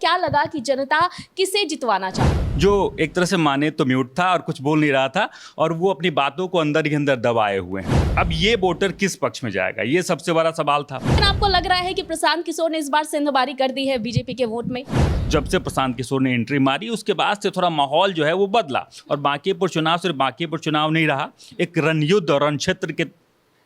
क्या लगा कि जनता किसे जितवाना चाहती है? जो एक तरह से माने तो म्यूट था और कुछ बोल नहीं रहा था और वो अपनी बातों को अंदर ही अंदर दबाए हुए हैं। अब ये वोटर किस पक्ष में जाएगा, ये सबसे बड़ा सवाल था। लेकिन आपको लग रहा है कि प्रशांत किशोर ने इस बार सेंधमारी कर दी है बीजेपी के वोट में? जब से प्रशांत किशोर ने एंट्री मारी उसके बाद से थोड़ा माहौल जो है वो बदला और बांकीपुर चुनाव सिर्फ बांकीपुर चुनाव नहीं रहा, एक रणयुद्ध और रण क्षेत्र के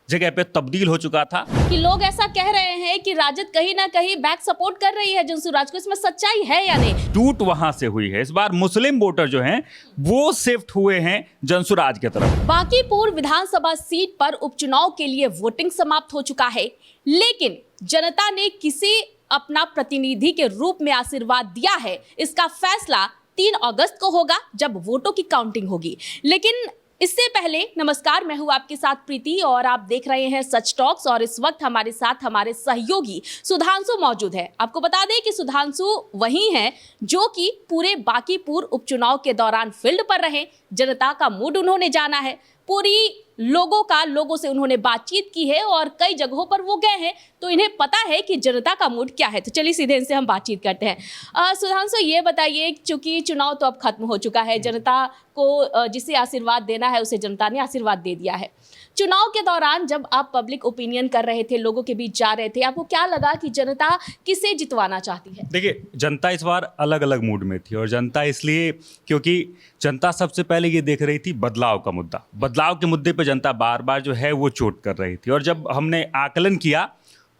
जगह पे तब्दील हो चुका था। कि लोग ऐसा कह रहे हैं कि राजद कहीं ना कहीं बैक सपोर्ट कर रही है जनसुराज को, इसमें सच्चाई है या नहीं? टूट वहां से हुई है। इस बार मुस्लिम वोटर जो हैं वो शिफ्ट हुए हैं जनसुराज की तरफ। बांकीपुर विधानसभा सीट पर उपचुनाव के लिए वोटिंग समाप्त हो चुका है, लेकिन जनता ने किसे अपना प्रतिनिधि के रूप में आशीर्वाद दिया है इसका फैसला 3 अगस्त को होगा जब वोटों की काउंटिंग होगी। लेकिन इससे पहले नमस्कार, मैं हूं आपके साथ प्रीति और आप देख रहे हैं सच टॉक्स और इस वक्त हमारे साथ हमारे सहयोगी सुधांशु मौजूद है। आपको बता दें कि सुधांशु वही हैं जो कि पूरे बांकीपुर उपचुनाव के दौरान फील्ड पर रहे, जनता का मूड उन्होंने जाना है, पूरी लोगों से उन्होंने बातचीत की है और कई जगहों पर वो गए हैं, तो इन्हें पता है कि जनता का मूड क्या है। तो चलिए सीधे इनसे हम बातचीत करते हैं। सुधांशु, ये बताइए, चूंकि चुनाव तो अब खत्म हो चुका है, जनता को जिसे आशीर्वाद देना है उसे जनता ने आशीर्वाद दे दिया है। चुनाव के दौरान जब आप पब्लिक ओपिनियन कर रहे थे, लोगों के बीच जा रहे थे, आपको क्या लगा कि जनता किसे जितवाना चाहती है? देखिए, जनता इस बार अलग अलग मूड में थी और जनता इसलिए क्योंकि जनता सबसे पहले ये देख रही थी बदलाव का मुद्दा। बदलाव के मुद्दे पे जनता बार बार जो है वो चोट कर रही थी और जब हमने आकलन किया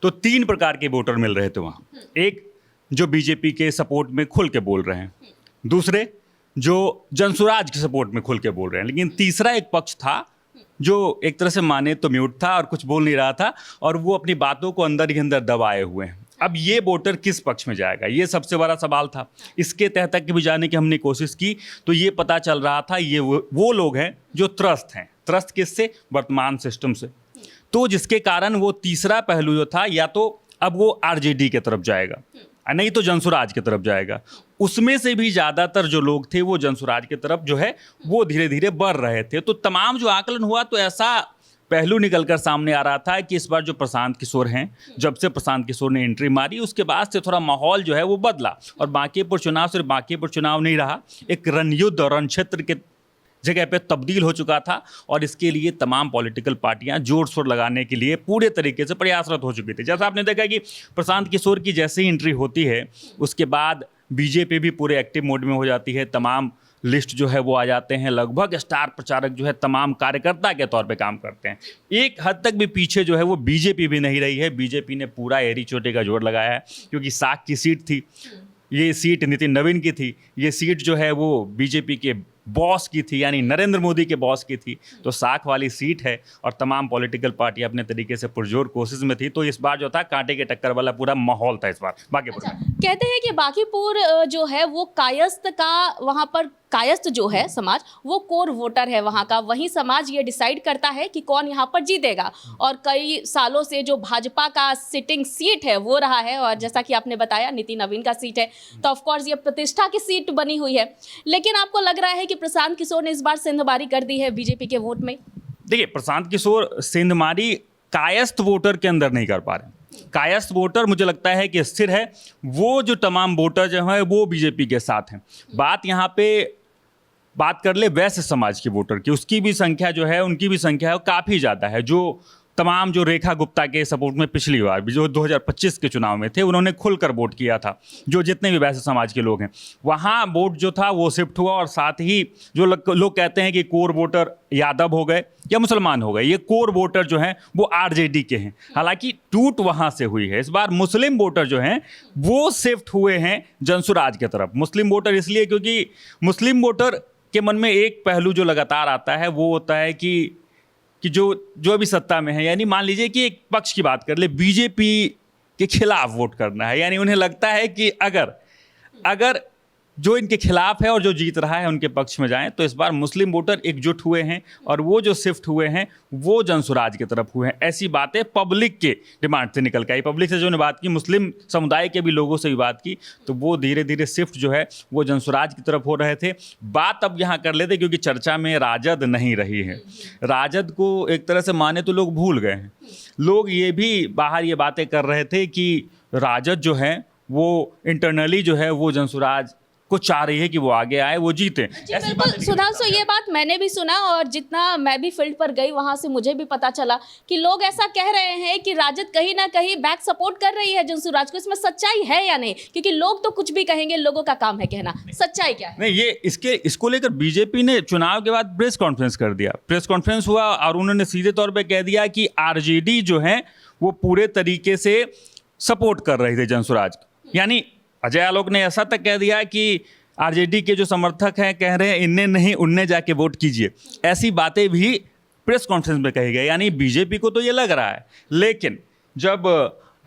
तो 3 प्रकार के वोटर मिल रहे थे वहाँ। एक जो बीजेपी के सपोर्ट में खुल के बोल रहे हैं, दूसरे जो जनसुराज के सपोर्ट में खुल के बोल रहे हैं, लेकिन तीसरा एक पक्ष था जो एक तरह से माने तो म्यूट था और कुछ बोल नहीं रहा था और वो अपनी बातों को अंदर ही अंदर दबाए हुए हैं। अब ये वोटर किस पक्ष में जाएगा, ये सबसे बड़ा सवाल था। इसके तह तक भी जाने की हमने कोशिश की तो ये पता चल रहा था ये वो लोग हैं जो त्रस्त हैं। त्रस्त किससे? वर्तमान सिस्टम से। तो जिसके कारण वो तीसरा पहलू जो था, या तो अब वो आरजेडी की तरफ जाएगा, नहीं तो जनसुराज की तरफ जाएगा। उसमें से भी ज़्यादातर जो लोग थे वो जनसुराज की तरफ जो है वो धीरे धीरे बढ़ रहे थे। तो तमाम जो आकलन हुआ तो ऐसा पहलू निकलकर सामने आ रहा था कि इस बार जो प्रशांत किशोर हैं, जब से प्रशांत किशोर ने एंट्री मारी उसके बाद से थोड़ा माहौल जो है वो बदला और बांकीपुर चुनाव सिर्फ बांकीपुर चुनाव नहीं रहा, एक रणयुद्ध और रण क्षेत्र के जगह पे तब्दील हो चुका था और इसके लिए तमाम पॉलिटिकल पार्टियां जोर शोर लगाने के लिए पूरे तरीके से प्रयासरत हो चुकी थी। जैसा आपने देखा कि प्रशांत किशोर की जैसे ही एंट्री होती है उसके बाद बीजेपी भी पूरे एक्टिव मोड में हो जाती है। तमाम लिस्ट जो है वो आ जाते हैं, लगभग स्टार प्रचारक जो है तमाम कार्यकर्ता के तौर पे काम करते हैं। एक हद तक भी पीछे जो है वो बीजेपी भी नहीं रही है। बीजेपी ने पूरा एरी चोटी का जोर लगाया है क्योंकि साख की सीट थी, ये सीट नितिन नवीन की थी, ये सीट जो है वो बीजेपी के बॉस की थी, यानी नरेंद्र मोदी के बॉस की थी। तो साख वाली सीट है और तमाम पॉलिटिकल पार्टी अपने तरीके से पुरजोर कोशिश में थी। तो इस बार जो था कांटे के टक्कर वाला पूरा माहौल था इस बार बांकीपुर में। कहते हैं कि बांकीपुर जो है वो कायस्थ का, वहाँ पर कायस्थ जो है समाज वो कोर वोटर है वहाँ का। वही समाज ये डिसाइड करता है कि कौन यहाँ पर जीतेगा और कई सालों से जो भाजपा का सिटिंग सीट है वो रहा है और जैसा कि आपने बताया नितिन नवीन का सीट है, तो ऑफकोर्स ये प्रतिष्ठा की सीट बनी हुई है। लेकिन आपको लग रहा है कि प्रशांत किशोर ने इस बार सेंधमारी कर दी है बीजेपी के वोट में? देखिए, प्रशांत किशोर सेंधमारी कायस्थ वोटर के अंदर नहीं कर पा रहे। कायस्थ वोटर मुझे लगता है कि स्थिर है, वो जो तमाम वोटर जो हैं वो बीजेपी के साथ हैं। बात यहाँ पे बात कर ले वैश्य समाज की वोटर की, उसकी भी संख्या जो है, उनकी भी संख्या है काफ़ी ज़्यादा है। जो तमाम जो रेखा गुप्ता के सपोर्ट में पिछली बार भी जो 2025 के चुनाव में थे उन्होंने खुलकर वोट किया था, जो जितने भी वैश्य समाज के लोग हैं वहाँ वोट जो था वो शिफ्ट हुआ और साथ ही जो लोग कहते हैं कि कोर वोटर यादव हो गए या मुसलमान हो गए, ये कोर वोटर जो हैं वो आरजेडी के हैं। हालांकि टूट वहाँ से हुई है। इस बार मुस्लिम वोटर जो हैं वो शिफ्ट हुए हैं जनसुराज की तरफ। मुस्लिम वोटर इसलिए क्योंकि मुस्लिम वोटर के मन में एक पहलू जो लगातार आता है वो होता है कि जो अभी सत्ता में है, यानी मान लीजिए कि एक पक्ष की बात कर ले, बीजेपी के खिलाफ वोट करना है। यानी उन्हें लगता है कि अगर जो इनके खिलाफ है और जो जीत रहा है उनके पक्ष में जाएं। तो इस बार मुस्लिम वोटर एकजुट हुए हैं और वो जो शिफ्ट हुए हैं वो जनसुराज की तरफ हुए हैं। ऐसी बातें पब्लिक के डिमांड से निकल के आई। पब्लिक से जो ने बात की, मुस्लिम समुदाय के भी लोगों से भी बात की, तो वो धीरे धीरे शिफ्ट जो है वो जनसुराज की तरफ हो रहे थे। बात अब यहाँ कर लेते क्योंकि चर्चा में राजद नहीं रही है। राजद को एक तरह से माने तो लोग भूल गए हैं। लोग ये भी बाहर ये बातें कर रहे थे कि राजद जो है वो इंटरनली जो है वो जनसुराज को चाह रही है कि वो आगे आए, वो जीते। जी बिल्कुल सुधांशु, ये बात मैंने भी सुना और जितना मैं भी फील्ड पर गई वहां से मुझे भी पता चला कि लोग ऐसा कह रहे हैं कि राजद कहीं ना कहीं बैक सपोर्ट कर रही है जनसुराज को। इसमें सच्चाई है या नहीं? क्योंकि लोग तो कुछ भी कहेंगे, लोगों का काम है कहना, सच्चाई क्या है? नहीं, ये इसको लेकर बीजेपी ने चुनाव के बाद प्रेस कॉन्फ्रेंस कर दिया। प्रेस कॉन्फ्रेंस हुआ और उन्होंने सीधे तौर पे कह दिया कि आरजेडी जो है वो पूरे तरीके से सपोर्ट कर रहे थे जनसुराज को। यानी अजय आलोक ने ऐसा तक कह दिया कि आरजेडी के जो समर्थक हैं कह रहे हैं इनने नहीं उनने जाके वोट कीजिए। ऐसी बातें भी प्रेस कॉन्फ्रेंस में कही गई। यानी बीजेपी को तो ये लग रहा है, लेकिन जब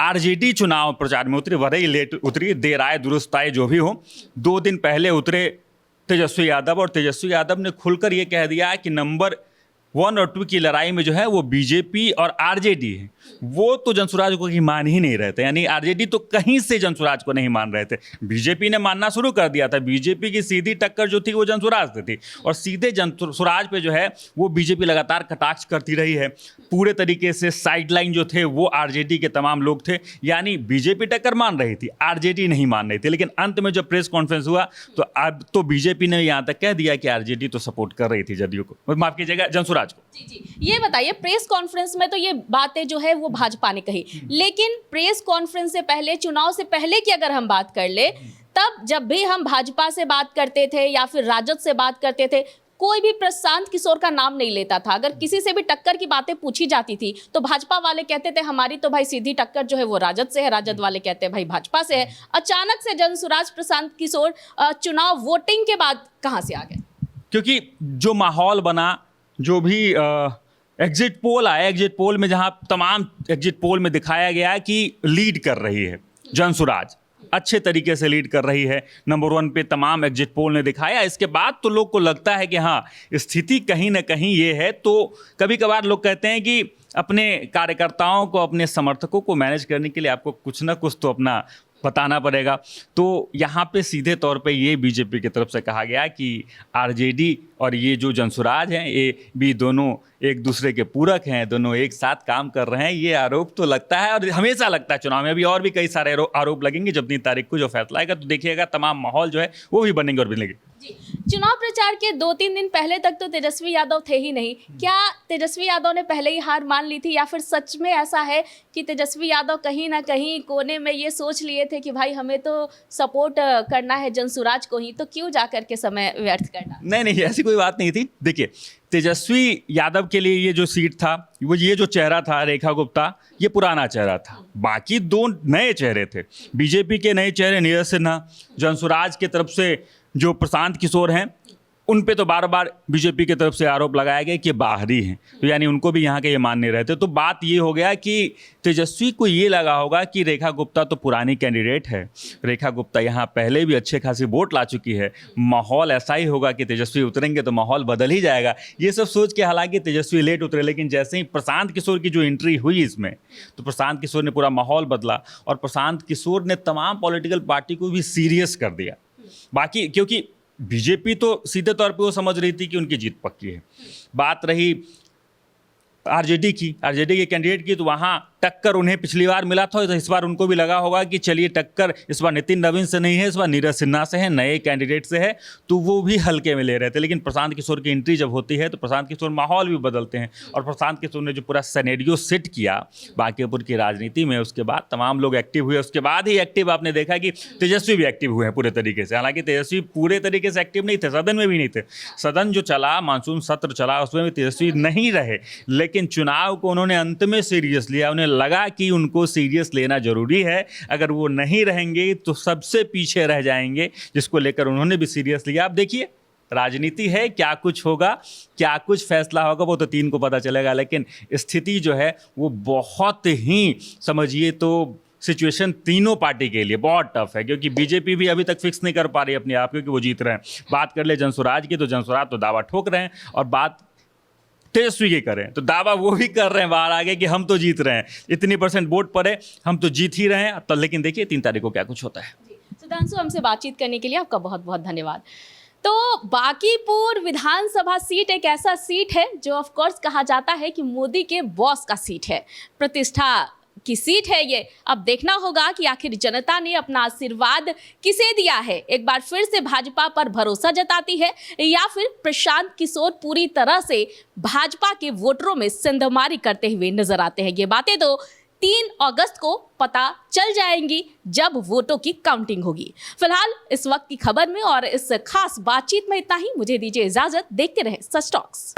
आरजेडी चुनाव प्रचार में उतरी, भले ही लेट उतरी, देर आए दुरुस्त आए, जो भी हो, 2 दिन पहले उतरे तेजस्वी यादव और तेजस्वी यादव ने खुलकर ये कह दिया कि नंबर 1 और 2 की लड़ाई में जो है वो बीजेपी और आरजेडी है। वो तो जनसुराज को मान ही नहीं रहे थे। यानी आरजेडी तो कहीं से जनसुराज को नहीं मान रहे थे, बीजेपी ने मानना शुरू कर दिया था। बीजेपी की सीधी टक्कर जो थी वो जनसुराज से थी और सीधे जनसुराज पे जो है वो बीजेपी लगातार कटाक्ष करती रही है। पूरे तरीके से साइडलाइन जो थे वो आरजेडी के तमाम लोग थे। यानी बीजेपी टक्कर मान रही थी, आरजेडी नहीं मान रही थी। लेकिन अंत में जब प्रेस कॉन्फ्रेंस हुआ तो अब तो बीजेपी ने यहाँ तक कह दिया कि आरजेडी तो सपोर्ट कर रही थी जदयू को, माफ कीजिएगा जनसुराज को। जी, ये बताइए, प्रेस कॉन्फ्रेंस में तो ये बातें जो है वो भाजपा ने कही, लेकिन प्रेस कॉन्फ्रेंस से पहले, चुनाव से पहले की अगर हम बात कर ले, तब जब भी हम भाजपा से बात करते थे या फिर राजद से बात करते थे, कोई भी प्रशांत किशोर का नाम नहीं लेता था। अगर किसी से भी टक्कर की बातें पूछी जाती थी तो भाजपा वाले कहते थे हमारी तो भाई सीधी टक्कर जो है वो राजद से है, राजद वाले कहते हैं भाई भाजपा से है। अचानक से जनसुराज प्रशांत किशोर चुनाव वोटिंग के बाद कहां से आ गए? क्योंकि जो माहौल बना, जो भी एग्जिट पोल आया, एग्जिट पोल में जहां तमाम एग्जिट पोल में दिखाया गया कि लीड कर रही है जनसुराज, अच्छे तरीके से लीड कर रही है, नंबर 1 पे तमाम एग्जिट पोल ने दिखाया। इसके बाद तो लोग को लगता है कि हाँ, स्थिति कहीं ना कहीं ये है। तो कभी कभार लोग कहते हैं कि अपने कार्यकर्ताओं को, अपने समर्थकों को मैनेज करने के लिए आपको कुछ ना कुछ तो अपना बताना पड़ेगा। तो यहाँ पे सीधे तौर पे ये बीजेपी की तरफ से कहा गया कि आरजेडी और ये जो जनसुराज हैं ये भी दोनों एक दूसरे के पूरक हैं, दोनों एक साथ काम कर रहे हैं। ये आरोप तो लगता है और हमेशा लगता है। चुनाव में अभी और भी कई सारे आरोप लगेंगे। जब 3 तारीख को जो फैसला आएगा तो देखिएगा तमाम माहौल जो है वो भी बनेंगे और बनेंगे। जी, चुनाव प्रचार के 2-3 दिन पहले तक तो तेजस्वी यादव थे ही नहीं। क्या तेजस्वी यादव ने पहले ही हार मान ली थी या फिर सच में ऐसा है कि तेजस्वी यादव कहीं ना कहीं कोने में ये सोच लिए थे कि भाई हमें तो सपोर्ट करना है जनसुराज को ही, तो क्यों जाकर के समय व्यर्थ करना? नहीं, ऐसी कोई बात नहीं थी। देखिए, तेजस्वी यादव के लिए ये जो सीट था, वो ये जो चेहरा था रेखा गुप्ता, ये पुराना चेहरा था। बाकी 2 नए चेहरे थे। बीजेपी के नए चेहरे नीरज सिन्हा, जनसुराज की तरफ से जो प्रशांत किशोर हैं, उन पे तो बार बार बीजेपी की तरफ से आरोप लगाया गया कि बाहरी हैं, तो यानी उनको भी यहाँ के ये मान नहीं रहे थे। तो बात ये हो गया कि तेजस्वी को ये लगा होगा कि रेखा गुप्ता तो पुरानी कैंडिडेट है, रेखा गुप्ता यहाँ पहले भी अच्छे खासी वोट ला चुकी है, माहौल ऐसा ही होगा कि तेजस्वी उतरेंगे तो माहौल बदल ही जाएगा। ये सब सोच के हालांकि तेजस्वी लेट उतरे, लेकिन जैसे ही प्रशांत किशोर की जो एंट्री हुई इसमें, तो प्रशांत किशोर ने पूरा माहौल बदला और प्रशांत किशोर ने तमाम पॉलिटिकल पार्टी को भी सीरियस कर दिया। बाकी क्योंकि बीजेपी तो सीधे तौर पे वो समझ रही थी कि उनकी जीत पक्की है। बात रही आरजेडी के कैंडिडेट की, तो वहाँ टक्कर उन्हें पिछली बार मिला था, तो इस बार उनको भी लगा होगा कि चलिए टक्कर इस बार नितिन नवीन से नहीं है, इस बार नीरज सिन्हा से है, नए कैंडिडेट से है, तो वो भी हल्के में ले रहे थे। लेकिन प्रशांत किशोर की एंट्री जब होती है तो प्रशांत किशोर माहौल भी बदलते हैं और प्रशांत किशोर ने जो पूरा सिनेरियो सेट किया बांकीपुर की राजनीति में, उसके बाद तमाम लोग एक्टिव हुए। उसके बाद ही एक्टिव आपने देखा कि तेजस्वी भी एक्टिव हुए हैं पूरे तरीके से। हालांकि तेजस्वी पूरे तरीके से एक्टिव नहीं थे, सदन में भी नहीं थे। सदन जो चला, मानसून सत्र चला, उसमें भी तेजस्वी नहीं रहे, लेकिन चुनाव को उन्होंने अंत में सीरियस लिया। उन्हें लगा कि उनको सीरियस लेना जरूरी है, अगर वो नहीं रहेंगे तो सबसे पीछे रह जाएंगे, जिसको लेकर उन्होंने भी सीरियस लिया। आप देखिए, राजनीति है, क्या कुछ होगा, क्या कुछ फैसला होगा वो तो 3 को पता चलेगा, लेकिन स्थिति जो है वो बहुत ही, समझिए तो सिचुएशन तीनों पार्टी के लिए बहुत टफ है, क्योंकि बीजेपी भी अभी तक फिक्स नहीं कर पा रही अपने आप, क्योंकि वो जीत रहे हैं। बात कर ले जनसुराज की, तो जनसुराज तो दावा ठोक रहे हैं, और बात तेजस्वी की करें तो दावा वो भी कर रहे हैं बाहर आगे कि हम तो जीत रहे हैं, इतनी % वोट पड़े, हम तो जीत ही रहे हैं। तो लेकिन देखिए 3 तारीख को क्या कुछ होता है। सुधांशु, हमसे बातचीत करने के लिए आपका बहुत बहुत धन्यवाद। तो बांकीपुर विधानसभा सीट एक ऐसा सीट है जो ऑफ कोर्स कहा जाता है कि मोदी के बॉस का सीट है। प्रतिष्ठा की सीट है ये। अब देखना होगा कि आखिर जनता ने अपना आशीर्वाद किसे दिया है। एक बार फिर से भाजपा पर भरोसा जताती है या फिर प्रशांत किशोर पूरी तरह से भाजपा के वोटरों में सिंधमारी करते हुए नजर आते हैं। ये बातें तो 3 अगस्त को पता चल जाएंगी जब वोटों की काउंटिंग होगी। फिलहाल इस वक्त की खबर में और इस खास बातचीत में इतना ही। मुझे दीजिए इजाजत। देखते रहे सच टॉक्स।